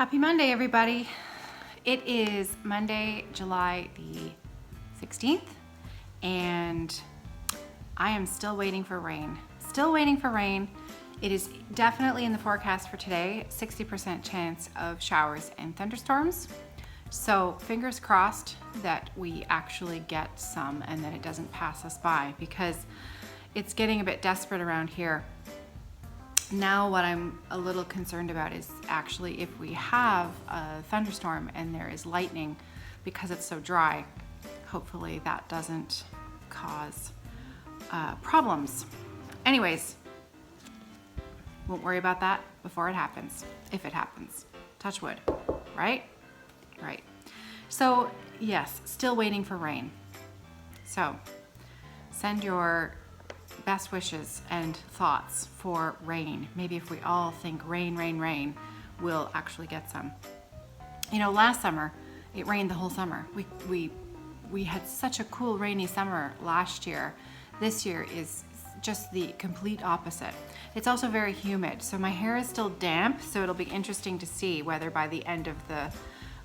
Happy Monday, everybody. It is Monday, July the 16th, and I am still waiting for rain. Still waiting for rain. It is definitely in the forecast for today, 60% chance of showers and thunderstorms. So fingers crossed that we actually get some and that it doesn't pass us by, because it's getting a bit desperate around here. Now what I'm a little concerned about is actually if we have a thunderstorm and there is lightning, because it's so dry, hopefully that doesn't cause problems. Anyways, won't worry about that before it happens, if it happens. Touch wood, right? Right. So yes, still waiting for rain. So send your best wishes and thoughts for rain. Maybe if we all think rain, rain, rain, we'll actually get some. You know, last summer, it rained the whole summer. We had such a cool rainy summer last year. This year is just the complete opposite. It's also very humid, so my hair is still damp, so it'll be interesting to see whether by the end of the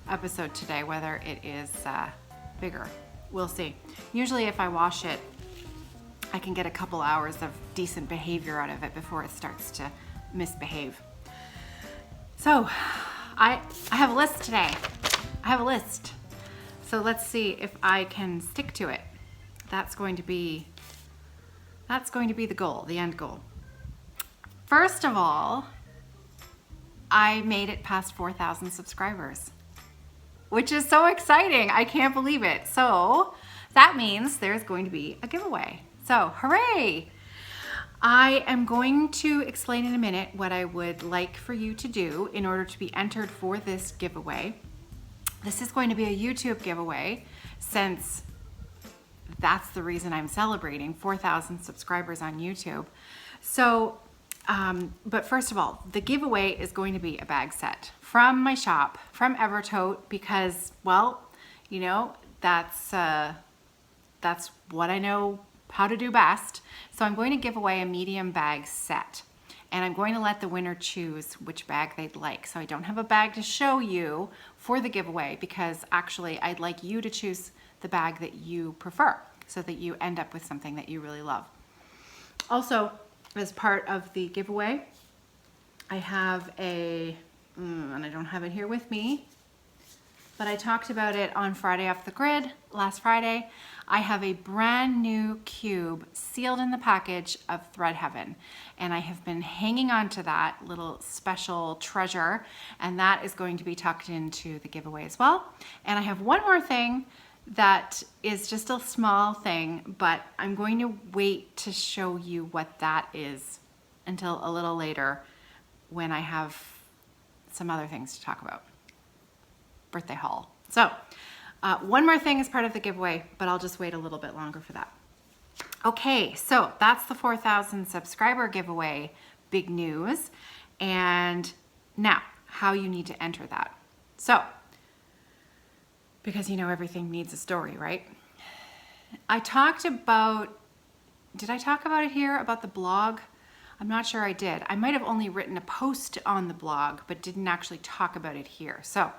episode today, whether it is bigger. We'll see. Usually if I wash it, I can get a couple hours of decent behavior out of it before it starts to misbehave. So I have a list today. I have a list. So let's see if I can stick to it. That's going to be the goal, the end goal. First of all, I made it past 4,000 subscribers, which is so exciting. I can't believe it. So that means there's going to be a giveaway. So, hooray! I am going to explain in a minute what I would like for you to do in order to be entered for this giveaway. This is going to be a YouTube giveaway, since that's the reason I'm celebrating 4,000 subscribers on YouTube. So, but first of all, the giveaway is going to be a bag set from my shop, from Evertote, because, well, you know, that's what I know how to do best. So I'm going to give away a medium bag set, and I'm going to let the winner choose which bag they'd like. So I don't have a bag to show you for the giveaway, because actually I'd like you to choose the bag that you prefer so that you end up with something that you really love. Also, as part of the giveaway, I have and I don't have it here with me, but I talked about it on Friday Off the Grid, last Friday. I have a brand new cube sealed in the package of Thread Heaven, and I have been hanging on to that little special treasure, and that is going to be tucked into the giveaway as well. And I have one more thing that is just a small thing, but I'm going to wait to show you what that is until a little later, when I have some other things to talk about. Birthday haul. So one more thing is part of the giveaway, but I'll just wait a little bit longer for that. Okay, so that's the 4,000 subscriber giveaway, big news. And now, how you need to enter that. So, because you know everything needs a story, right? I talked about, did I talk about it here, about the blog? I'm not sure I did. I might have only written a post on the blog, but didn't actually talk about it here. So,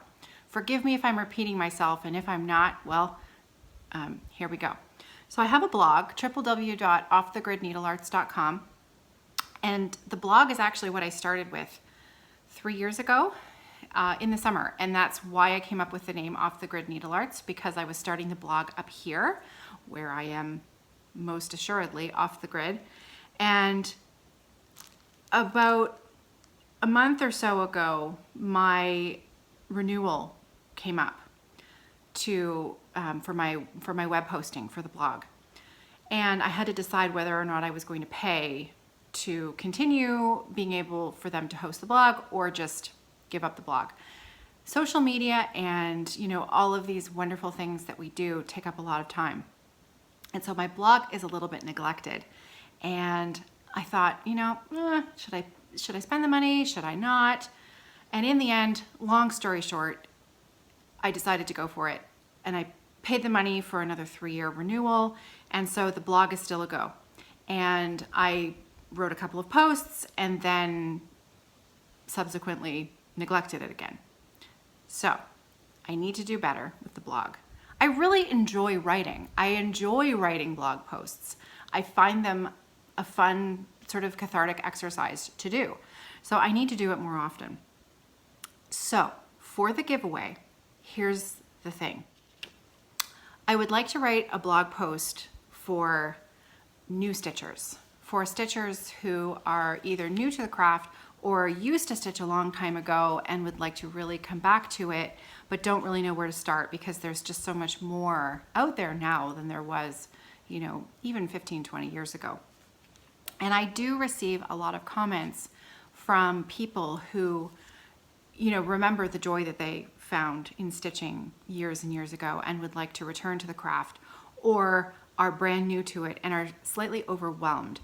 forgive me if I'm repeating myself, and if I'm not, well, here we go. So I have a blog, www.offthegridneedlearts.com, and the blog is actually what I started with 3 years ago in the summer, and that's why I came up with the name Off the Grid Needle Arts, because I was starting the blog up here, where I am most assuredly off the grid. And about a month or so ago, my renewal came up to for my web hosting for the blog, and I had to decide whether or not I was going to pay to continue being able for them to host the blog, or just give up the blog. Social media and, you know, all of these wonderful things that we do take up a lot of time, and so my blog is a little bit neglected. And I thought, you know, should I spend the money? Should I not? And in the end, long story short, I decided to go for it, and I paid the money for another 3-year renewal, and so the blog is still a go. And I wrote a couple of posts and then subsequently neglected it again. So I need to do better with the blog. I really enjoy writing. I enjoy writing blog posts. I find them a fun sort of cathartic exercise to do. So I need to do it more often. So for the giveaway, here's the thing. I would like to write a blog post for new stitchers, for stitchers who are either new to the craft or used to stitch a long time ago and would like to really come back to it, but don't really know where to start because there's just so much more out there now than there was, you know, even 15, 20 years ago. And I do receive a lot of comments from people who, you know, remember the joy that they found in stitching years and years ago and would like to return to the craft, or are brand new to it and are slightly overwhelmed.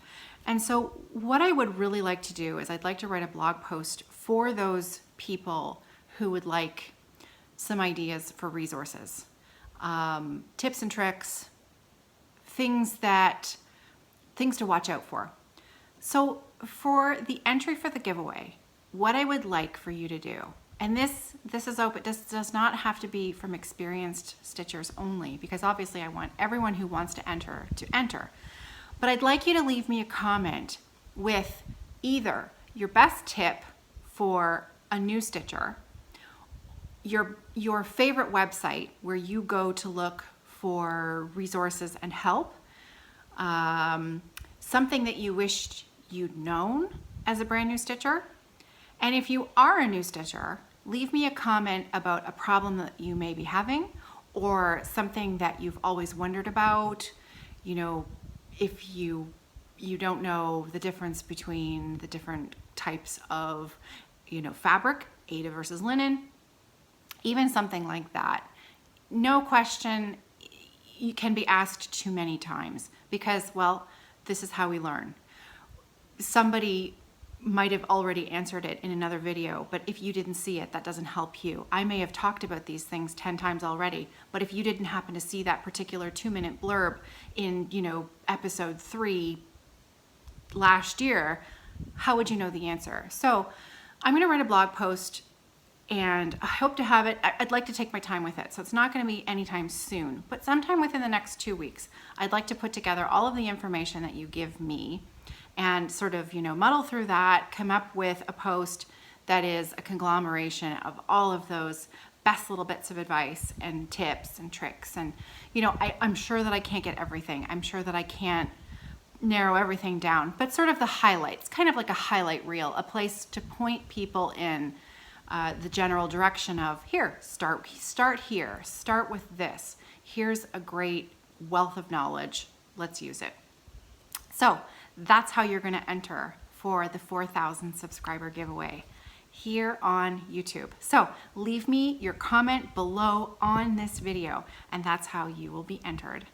And so what I would really like to do is I'd like to write a blog post for those people who would like some ideas for resources, tips and tricks, things to watch out for. So for the entry for the giveaway, what I would like for you to do, and this is open, this does not have to be from experienced stitchers only, because obviously I want everyone who wants to enter, but I'd like you to leave me a comment with either your best tip for a new stitcher, your favorite website where you go to look for resources and help, something that you wished you'd known as a brand new stitcher. And if you are a new stitcher, leave me a comment about a problem that you may be having or something that you've always wondered about. You know, if you don't know the difference between the different types of, you know, fabric, Aida versus linen, even something like that. No question can be asked too many times because, well, this is how we learn. Somebody might have already answered it in another video, but if you didn't see it, that doesn't help you. I may have talked about these things 10 times already, but if you didn't happen to see that particular 2-minute blurb in, you know, episode 3 last year, how would you know the answer? So I'm going to write a blog post and I hope to have it. I'd like to take my time with it. So it's not going to be anytime soon, but sometime within the next 2 weeks, I'd like to put together all of the information that you give me and sort of, you know, muddle through that, come up with a post that is a conglomeration of all of those best little bits of advice and tips and tricks. And, you know, I'm sure that I can't get everything. I'm sure that I can't narrow everything down, but sort of the highlights, kind of like a highlight reel, a place to point people in the general direction of, here, start here, start with this. Here's a great wealth of knowledge. Let's use it. So that's how you're going to enter for the 4,000 subscriber giveaway here on YouTube. So leave me your comment below on this video, and that's how you will be entered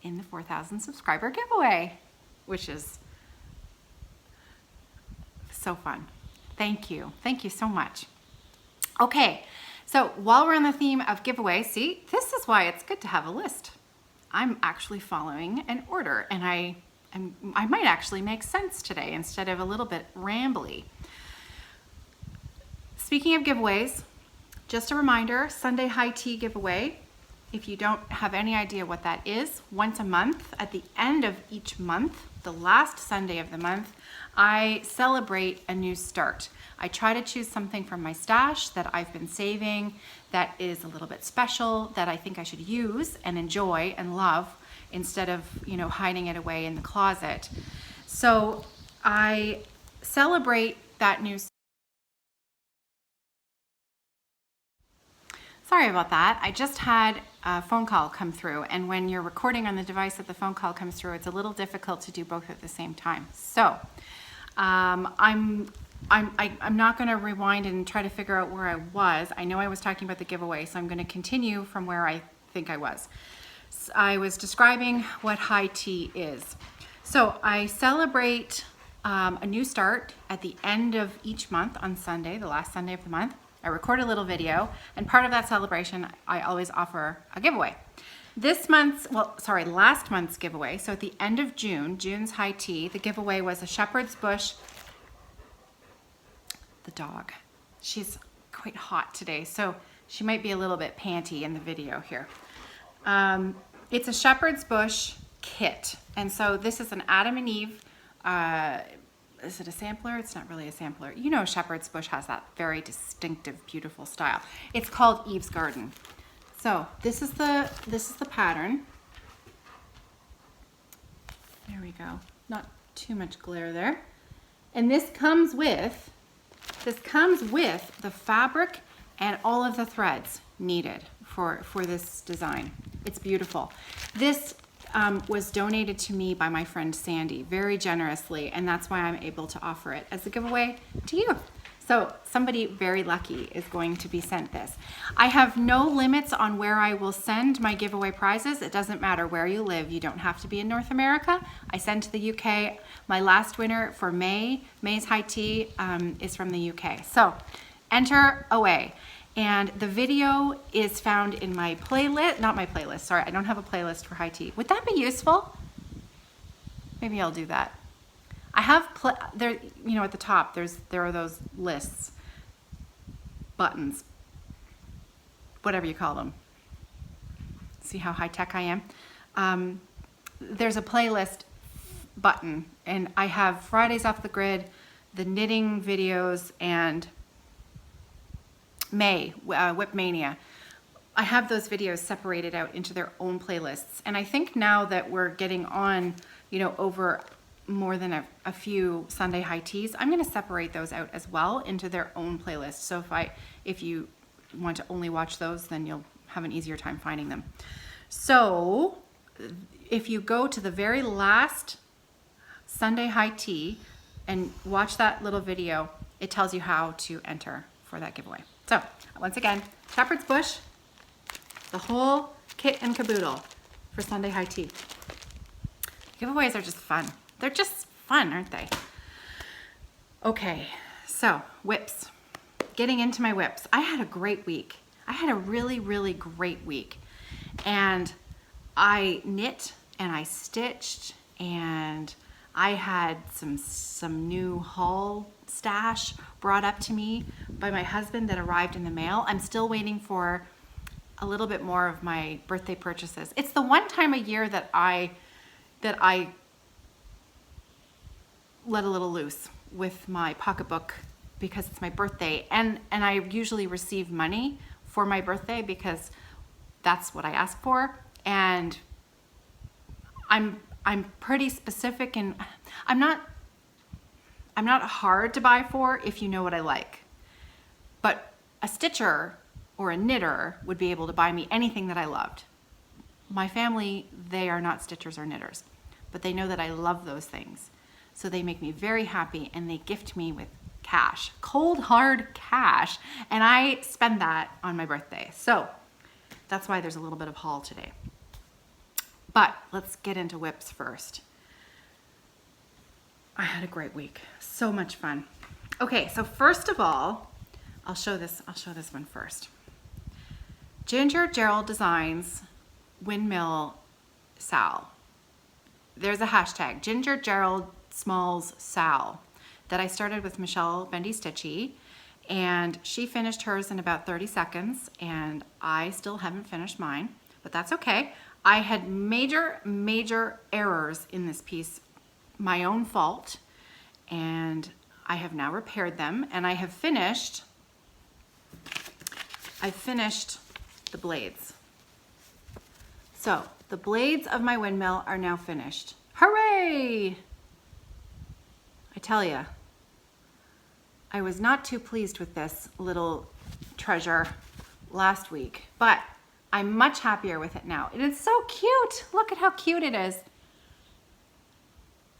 in the 4,000 subscriber giveaway, which is so fun. Thank you. Thank you so much. Okay, so while we're on the theme of giveaway, see, this is why it's good to have a list. I'm actually following an order, and I might actually make sense today instead of a little bit rambly. Speaking of giveaways, just a reminder, Sunday High Tea giveaway. If you don't have any idea what that is, once a month, at the end of each month, the last Sunday of the month, I celebrate a new start. I try to choose something from my stash that I've been saving that is a little bit special, that I think I should use and enjoy and love, instead of, you know, hiding it away in the closet. So I celebrate that new. Sorry about that. I just had a phone call come through, and when you're recording on the device that the phone call comes through, it's a little difficult to do both at the same time. So I'm not going to rewind and try to figure out where I was. I know I was talking about the giveaway, so I'm going to continue from where I think I was. I was describing what high tea is. So I celebrate a new start at the end of each month on Sunday, the last Sunday of the month. I record a little video, and part of that celebration, I always offer a giveaway. Last month's giveaway, so at the end of June's high tea, the giveaway was a shepherd's bush. The dog, she's quite hot today, so She might be a little bit panty in the video here. It's a shepherd's bush kit. And so this is an Adam and Eve, is it a sampler? It's not really a sampler. You know, shepherd's bush has that very distinctive, beautiful style. It's called Eve's Garden. So this is the pattern. There we go. Not too much glare there. And this comes with the fabric and all of the threads needed for this design. It's beautiful. This was donated to me by my friend Sandy very generously, and that's why I'm able to offer it as a giveaway to you. So somebody very lucky is going to be sent this. I have no limits on where I will send my giveaway prizes. It doesn't matter where you live. You don't have to be in North America. I send to the UK. My last winner for May's High Tea is from the UK. So enter away. And the video is found in my playlist, not my playlist, sorry, I don't have a playlist for high tea. Would that be useful? Maybe I'll do that. I have, there, you know, at the top, there are those lists, buttons, whatever you call them. See how high tech I am? There's a playlist button, and I have Fridays Off the Grid, the knitting videos, and Whip Mania. I have those videos separated out into their own playlists. And I think now that we're getting on, you know, over more than a few Sunday high teas, I'm going to separate those out as well into their own playlist. So if you want to only watch those, then you'll have an easier time finding them. So if you go to the very last Sunday high tea and watch that little video, it tells you how to enter for that giveaway. So once again, shepherd's bush, the whole kit and caboodle for Sunday high tea. Giveaways are just fun. They're just fun, aren't they? Okay, so whips. Getting into my whips. I had a great week. I had a really, really great week. And I knit and I stitched, and I had some new haul stash brought up to me by my husband that arrived in the mail. I'm still waiting for a little bit more of my birthday purchases. It's the one time a year that I let a little loose with my pocketbook because it's my birthday, and I usually receive money for my birthday because that's what I ask for, and I'm pretty specific, and I'm not hard to buy for if you know what I like. But a stitcher or a knitter would be able to buy me anything that I loved. My family, they are not stitchers or knitters, but they know that I love those things. So they make me very happy, and they gift me with cash, cold hard cash, and I spend that on my birthday. So that's why there's a little bit of haul today. But let's get into whips first. I had a great week. So much fun. Okay, so first of all, I'll show this one first. Ginger Gerald Designs Windmill Sal. There's a hashtag, Ginger Gerald Smalls Sal, that I started with Michelle Bendy Stitchy, and she finished hers in about 30 seconds, and I still haven't finished mine, but that's okay. I had major errors in this piece, my own fault, and I have now repaired them, and I've finished the blades. So the blades of my windmill are now finished. Hooray! I tell you, I was not too pleased with this little treasure last week, but I'm much happier with it now. It is so cute. Look at how cute it is.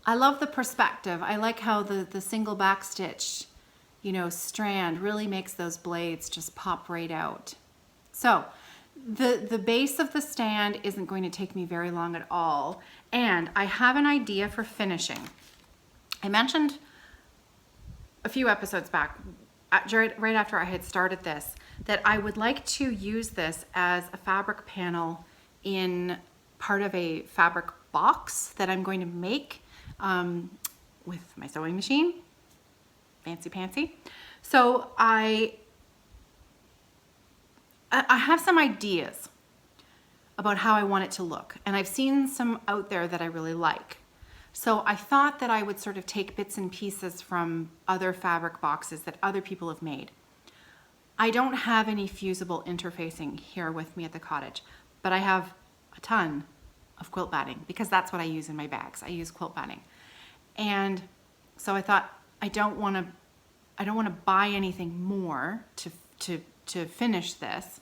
I love the perspective. I like how the single back stitch, you know, strand really makes those blades just pop right out. So the base of the stand isn't going to take me very long at all, and I have an idea for finishing. I mentioned a few episodes back, right after I had started this, that I would like to use this as a fabric panel in part of a fabric box that I'm going to make with my sewing machine. Fancy pantsy. So I I have some ideas about how I want it to look, and I've seen some out there that I really like. So I thought that I would sort of take bits and pieces from other fabric boxes that other people have made. I don't have any fusible interfacing here with me at the cottage, but I have a ton of quilt batting because that's what I use in my bags. I use quilt batting. And so I thought I don't want to buy anything more to finish this.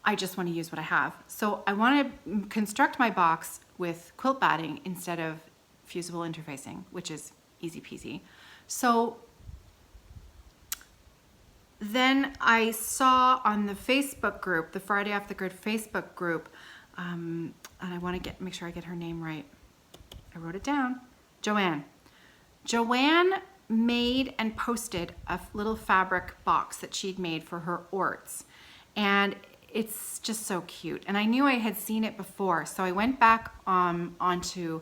I just want to use what I have. So I want to construct my box with quilt batting instead of fusible interfacing, which is easy peasy. So then I saw on the Facebook group, the Friday Off the Grid Facebook group, and I want to make sure I get her name right. I wrote it down. Joanne. Joanne made and posted a little fabric box that she'd made for her orts. And it's just so cute. And I knew I had seen it before. So I went back onto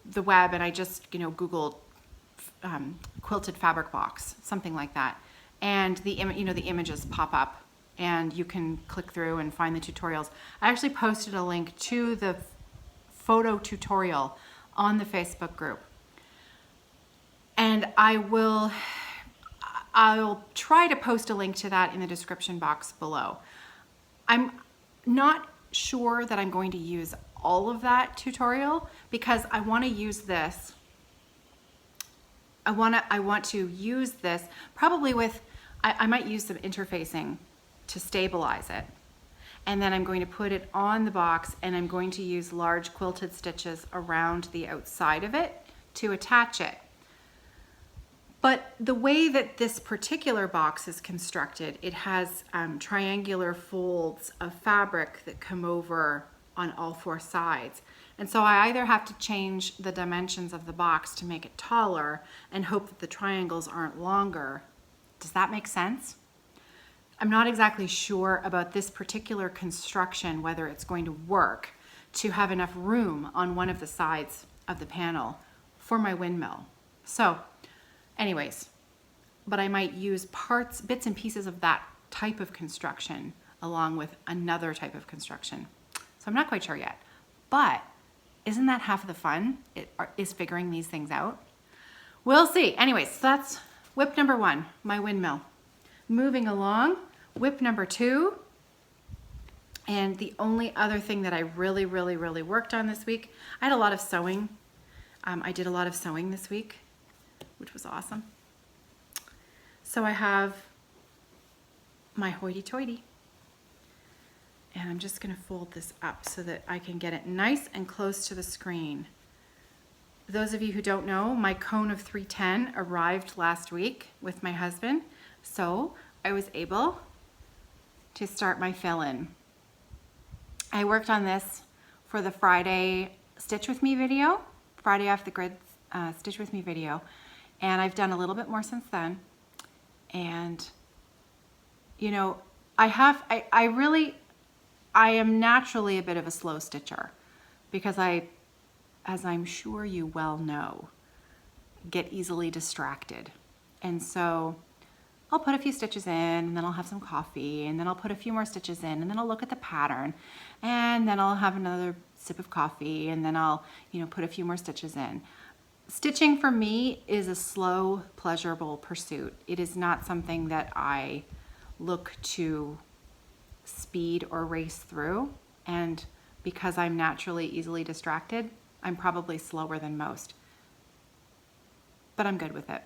the web and I just, Googled quilted fabric box, something like that. And the images pop up and you can click through and find the tutorials. I actually posted a link to the photo tutorial on the Facebook group. And I'll try to post a link to that in the description box below. I'm not sure that I'm going to use all of that tutorial because I want to use this. I want to use this probably with, I might use some interfacing to stabilize it. And then I'm going to put it on the box and I'm going to use large quilted stitches around the outside of it to attach it. But the way that this particular box is constructed, it has triangular folds of fabric that come over on all four sides. And so I either have to change the dimensions of the box to make it taller and hope that the triangles aren't longer. Does that make sense? I'm not exactly sure about this particular construction, whether it's going to work to have enough room on one of the sides of the panel for my windmill. So anyways, but I might use bits and pieces of that type of construction along with another type of construction. So I'm not quite sure yet, but isn't that half of the fun? Is figuring these things out. We'll see. Anyways, so that's whip number 1, my windmill. Moving along, whip number 2. And the only other thing that I really worked on this week, I had a lot of sewing. I did a lot of sewing this week, which was awesome. So I have my hoity-toity. And I'm just gonna fold this up so that I can get it nice and close to the screen. Those of you who don't know, my cone of 310 arrived last week with my husband. So I was able to start my fill-in. I worked on this for the Friday Stitch With Me video, Friday Off the Grid Stitch With Me video. And I've done a little bit more since then. And, I am naturally a bit of a slow stitcher because as I'm sure you well know, get easily distracted. And so I'll put a few stitches in and then I'll have some coffee and then I'll put a few more stitches in and then I'll look at the pattern and then I'll have another sip of coffee and then I'll, put a few more stitches in. Stitching for me is a slow, pleasurable pursuit. It is not something that I look to speed or race through. And because I'm naturally easily distracted, I'm probably slower than most. But I'm good with it.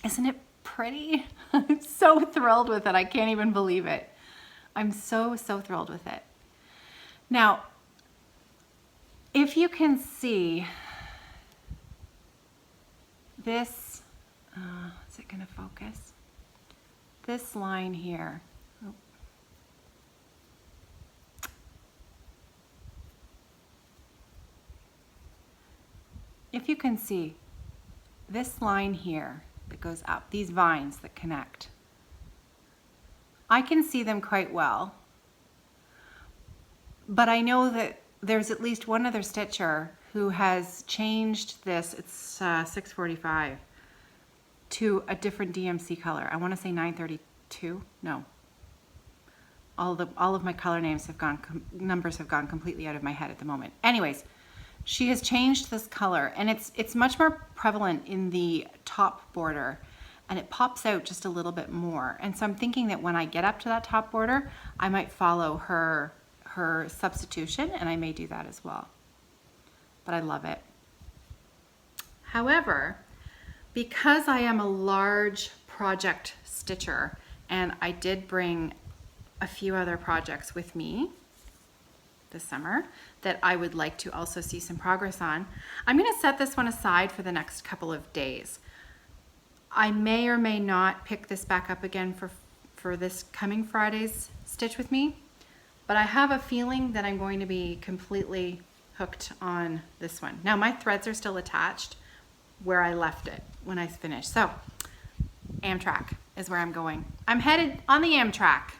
Isn't it pretty? I'm so thrilled with it. I can't even believe it. I'm so thrilled with it. Now, if you can see this, is it going to focus? This line here. Oh. If you can see this line here that goes up, these vines that connect, I can see them quite well, but I know that there's at least one other stitcher who has changed this, it's 645, to a different DMC color. I want to say 930, 2, no. All of my color names have numbers have gone completely out of my head at the moment. Anyways, she has changed this color, and it's much more prevalent in the top border, and it pops out just a little bit more. And so I'm thinking that when I get up to that top border, I might follow her substitution, and I may do that as well. But I love it. However, because I am a large project stitcher, and I did bring a few other projects with me this summer that I would like to also see some progress on, I'm going to set this one aside for the next couple of days. I may or may not pick this back up again for this coming Friday's Stitch With Me, but I have a feeling that I'm going to be completely hooked on this one. Now my threads are still attached where I left it when I finished. So Amtrak is where I'm going. I'm headed on the Amtrak.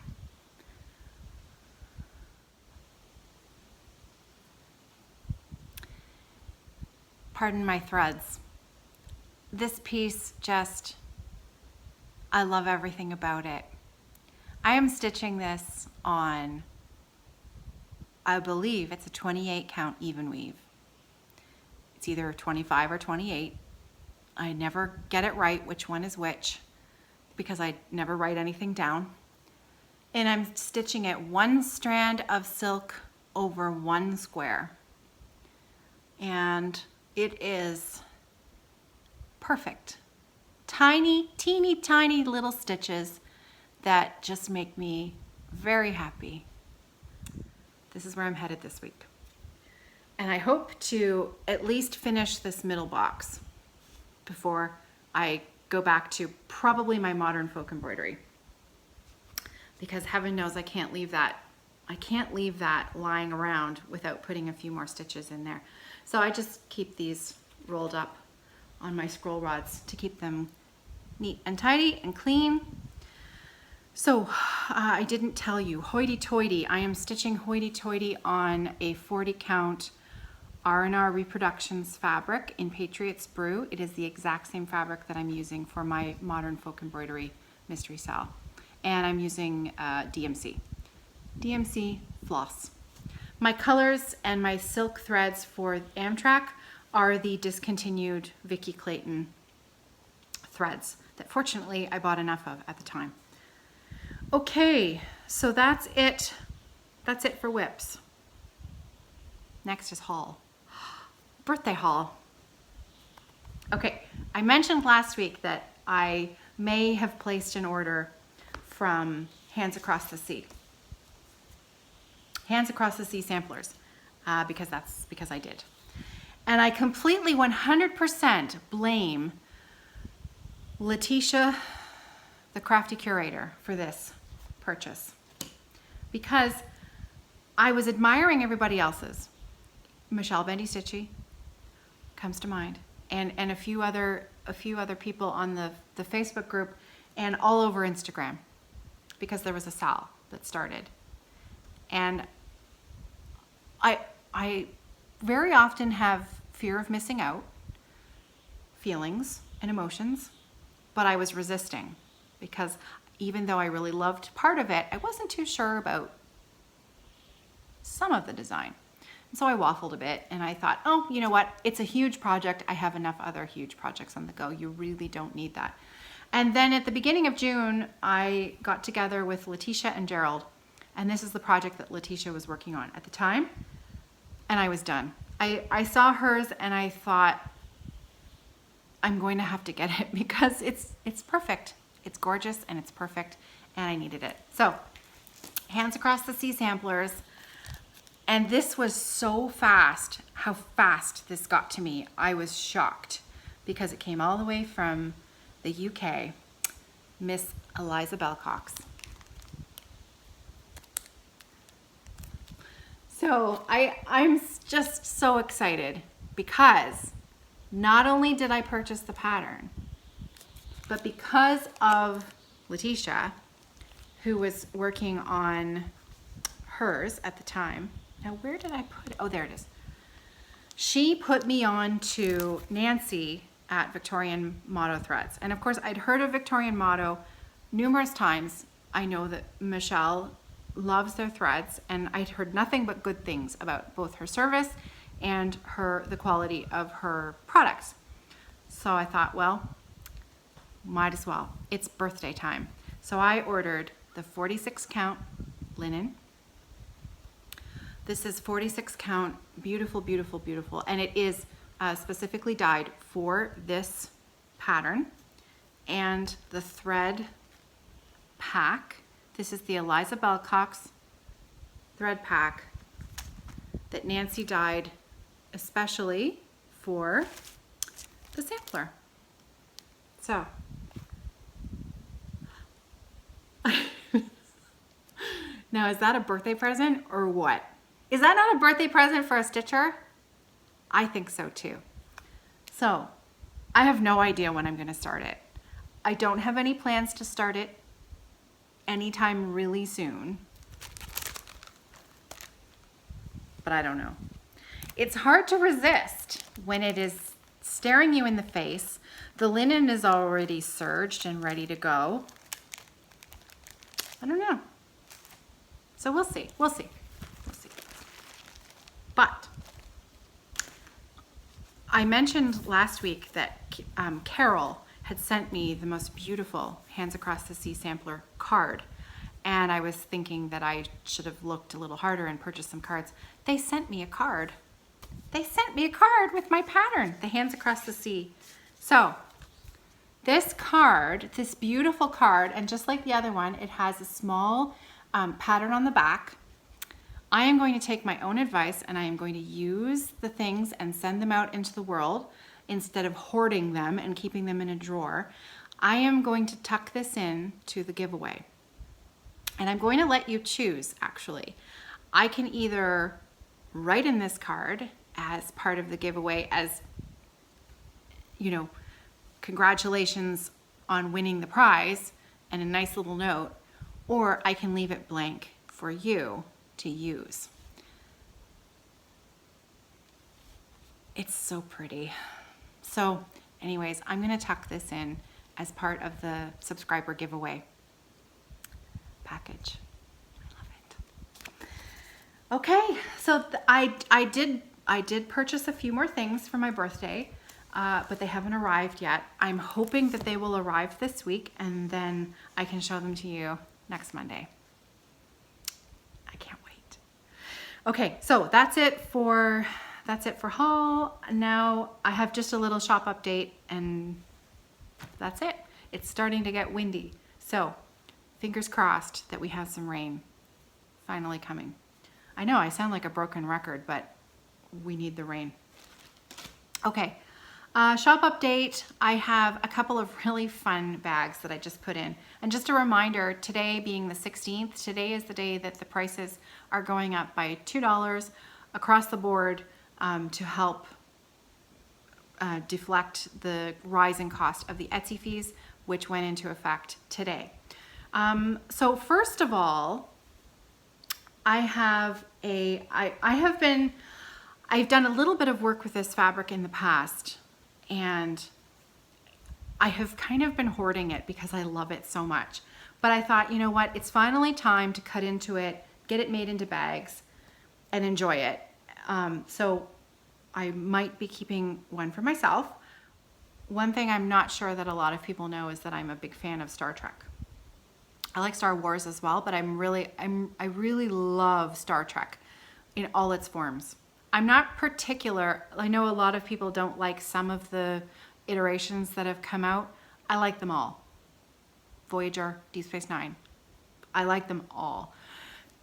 Pardon my threads. This piece just, I love everything about it. I am stitching this on, I believe it's a 28 count even weave. It's either 25 or 28. I never get it right which one is which because I never write anything down. And I'm stitching it 1 strand of silk over 1 square. And it is perfect. Tiny, teeny, tiny little stitches that just make me very happy. This is where I'm headed this week. And I hope to at least finish this middle box before I go back to probably my modern folk embroidery. Because heaven knows I can't leave that lying around without putting a few more stitches in there. So I just keep these rolled up on my scroll rods to keep them neat and tidy and clean. So I didn't tell you, hoity-toity, I am stitching hoity-toity on a 40 count R&R Reproductions fabric in Patriot's Brew. It is the exact same fabric that I'm using for my modern folk embroidery mystery cell. And I'm using DMC floss. My colors and my silk threads for Amtrak are the discontinued Vicki Clayton threads that fortunately I bought enough of at the time. Okay, so that's it. That's it for whips. Next is haul. Birthday haul. Okay, I mentioned last week that I may have placed an order from Hands Across the Sea. Hands Across the Sea samplers, because I did. And I completely 100% blame Letitia, the crafty curator, for this purchase. Because I was admiring everybody else's. Michelle Bendy Stitchy comes to mind. And a few other people on the Facebook group and all over Instagram, because there was a sale that started. And I very often have fear of missing out, feelings and emotions, but I was resisting because even though I really loved part of it, I wasn't too sure about some of the design. And so I waffled a bit and I thought, oh, you know what? It's a huge project. I have enough other huge projects on the go. You really don't need that. And then at the beginning of June, I got together with Letitia and Gerald, and this is the project that Letitia was working on at the time, and I was done. I saw hers and I thought, I'm going to have to get it because it's perfect. It's gorgeous and it's perfect, and I needed it. So, Hands Across the Sea samplers. And this was so fast, how fast this got to me. I was shocked because it came all the way from the UK, Miss Eliza Belcox. So I'm just so excited because not only did I purchase the pattern, but because of Letitia, who was working on hers at the time. Now, where did I put it? Oh, there it is. She put me on to Nancy at Victorian Motto Threads. And of course, I'd heard of Victorian Motto numerous times. I know that Michelle loves their threads, and I'd heard nothing but good things about both her service and the quality of her products. So I thought, well, might as well. It's birthday time. So I ordered the 46 count linen. This is 46 count, beautiful, beautiful, beautiful. And it is specifically dyed for this pattern. And the thread pack, this is the Eliza Bellcox thread pack that Nancy dyed especially for the sampler. So, now is that a birthday present or what? Is that not a birthday present for a stitcher? I think so too. So, I have no idea when I'm going to start it. I don't have any plans to start it anytime really soon, but I don't know. It's hard to resist when it is staring you in the face. The linen is already serged and ready to go. I don't know. So we'll see. We'll see. We'll see. But I mentioned last week that Carol had sent me the most beautiful Hands Across the Sea sampler card. And I was thinking that I should have looked a little harder and purchased some cards. They sent me a card. They sent me a card with my pattern, the Hands Across the Sea. So this card, this beautiful card, and just like the other one, it has a small pattern on the back. I am going to take my own advice and I am going to use the things and send them out into the world instead of hoarding them and keeping them in a drawer. I am going to tuck this in to the giveaway. And I'm going to let you choose, actually. I can either write in this card as part of the giveaway as, you know, congratulations on winning the prize and a nice little note, or I can leave it blank for you to use. It's so pretty. So anyways, I'm gonna tuck this in as part of the subscriber giveaway package. I love it. Okay, so I did purchase a few more things for my birthday, but they haven't arrived yet. I'm hoping that they will arrive this week and then I can show them to you next Monday. I can't wait. Okay, so that's it for haul. Now I have just a little shop update and that's it. It's starting to get windy. So fingers crossed that we have some rain finally coming. I know I sound like a broken record, but we need the rain. Okay, shop update. I have a couple of really fun bags that I just put in. And just a reminder, today being the 16th, today is the day that the prices are going up by $2 across the board to help deflect the rising cost of the Etsy fees, which went into effect today. So first of all, I've done a little bit of work with this fabric in the past, and I have kind of been hoarding it because I love it so much. But I thought, you know what, it's finally time to cut into it, get it made into bags, and enjoy it. So I might be keeping one for myself. One thing I'm not sure that a lot of people know is that I'm a big fan of Star Trek. I like Star Wars as well, but I really love Star Trek in all its forms. I'm not particular. I know a lot of people don't like some of the iterations that have come out. I like them all. Voyager, Deep Space Nine. I like them all.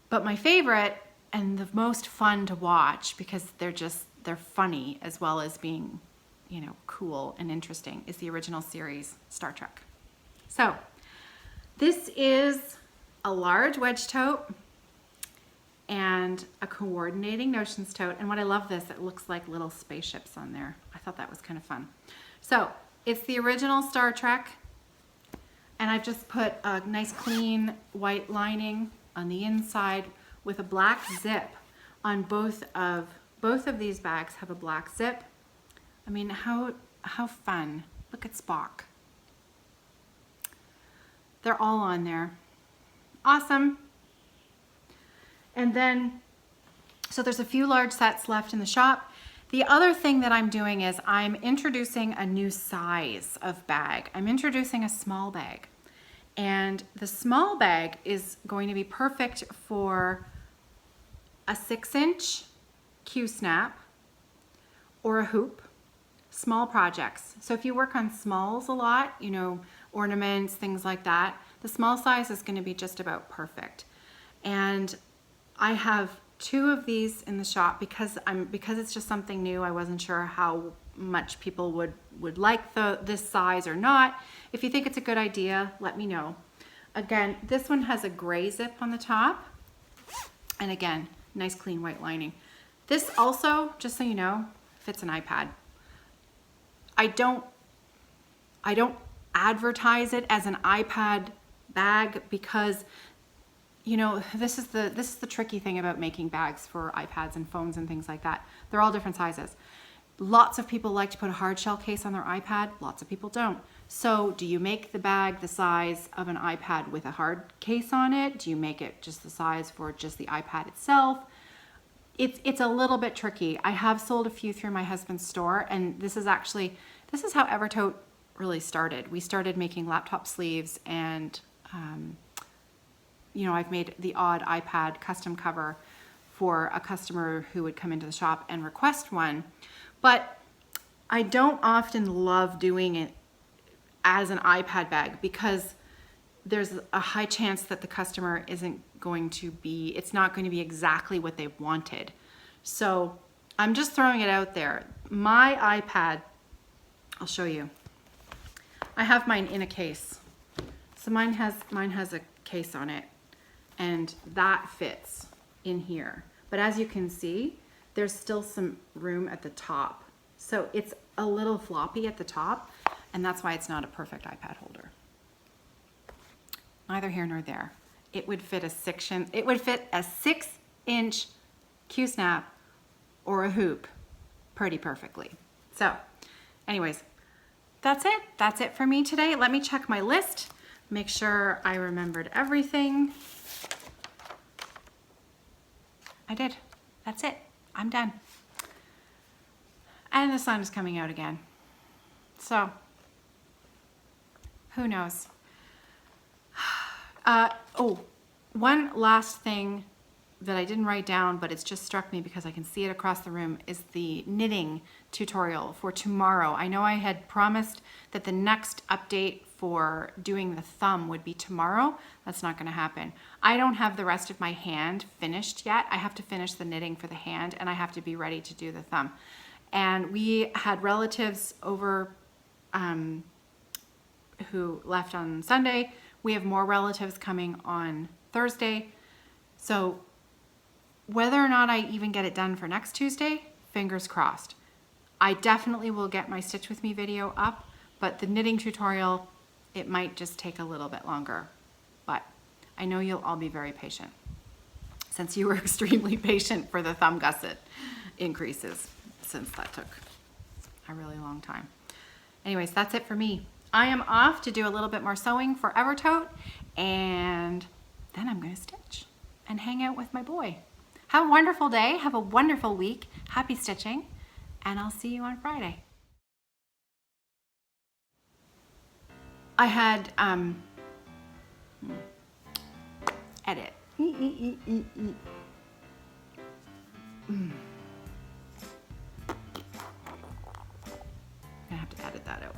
But my favorite and the most fun to watch, because they're funny as well as being, you know, cool and interesting, is the original series, Star Trek. So this is a large wedge tote and a coordinating notions tote. And what I love this, it looks like little spaceships on there. I thought that was kind of fun. So it's the original Star Trek. And I've just put a nice clean white lining on the inside with a black zip on both of these bags have a black zip. I mean, how fun. Look at Spock. They're all on there. Awesome. And then, so there's a few large sets left in the shop. The other thing that I'm doing is I'm introducing a new size of bag. I'm introducing a small bag. And the small bag is going to be perfect for a 6-inch Q-snap or a hoop, small projects. So if you work on smalls a lot, you know, ornaments, things like that, the small size is going to be just about perfect. And I have 2 of these in the shop because it's just something new. I wasn't sure how much people would like this size or not. If you think it's a good idea, let me know. Again, this one has a gray zip on the top, and again, nice clean white lining. This also, just so you know, fits an iPad. I don't advertise it as an iPad bag because, you know, this is the tricky thing about making bags for iPads and phones and things like that. They're all different sizes. Lots of people like to put a hard shell case on their iPad. Lots of people don't. So do you make the bag the size of an iPad with a hard case on it? Do you make it just the size for just the iPad itself? It's a little bit tricky. I have sold a few through my husband's store, and this is how Evertote really started. We started making laptop sleeves, and you know, I've made the odd iPad custom cover for a customer who would come into the shop and request one. But I don't often love doing it as an iPad bag because there's a high chance that the customer it's not going to be exactly what they wanted. So I'm just throwing it out there. My iPad, I'll show you. I have mine in a case. So mine has a case on it, and that fits in here. But as you can see, there's still some room at the top. So it's a little floppy at the top, and that's why it's not a perfect iPad holder. Neither here nor there. It would fit a 6-inch Q-snap or a hoop pretty perfectly. So anyways, that's it. That's it for me today. Let me check my list, make sure I remembered everything. I did. That's it. I'm done. And the sun is coming out again. So, who knows? Oh, one last thing that I didn't write down, but it's just struck me because I can see it across the room, is the knitting tutorial for tomorrow. I know I had promised that the next update for doing the thumb would be tomorrow. That's not going to happen. I don't have the rest of my hand finished yet. I have to finish the knitting for the hand, and I have to be ready to do the thumb. And we had relatives over who left on Sunday. We have more relatives coming on Thursday. So whether or not I even get it done for next Tuesday, fingers crossed. I definitely will get my Stitch With Me video up, but the knitting tutorial, it might just take a little bit longer. But I know you'll all be very patient, since you were extremely patient for the thumb gusset increases, since that took a really long time. Anyways, that's it for me. I am off to do a little bit more sewing for Evertote, and then I'm going to stitch and hang out with my boy. Have a wonderful day. Have a wonderful week. Happy stitching, and I'll see you on Friday. I had edit. I'm gonna have to edit that out.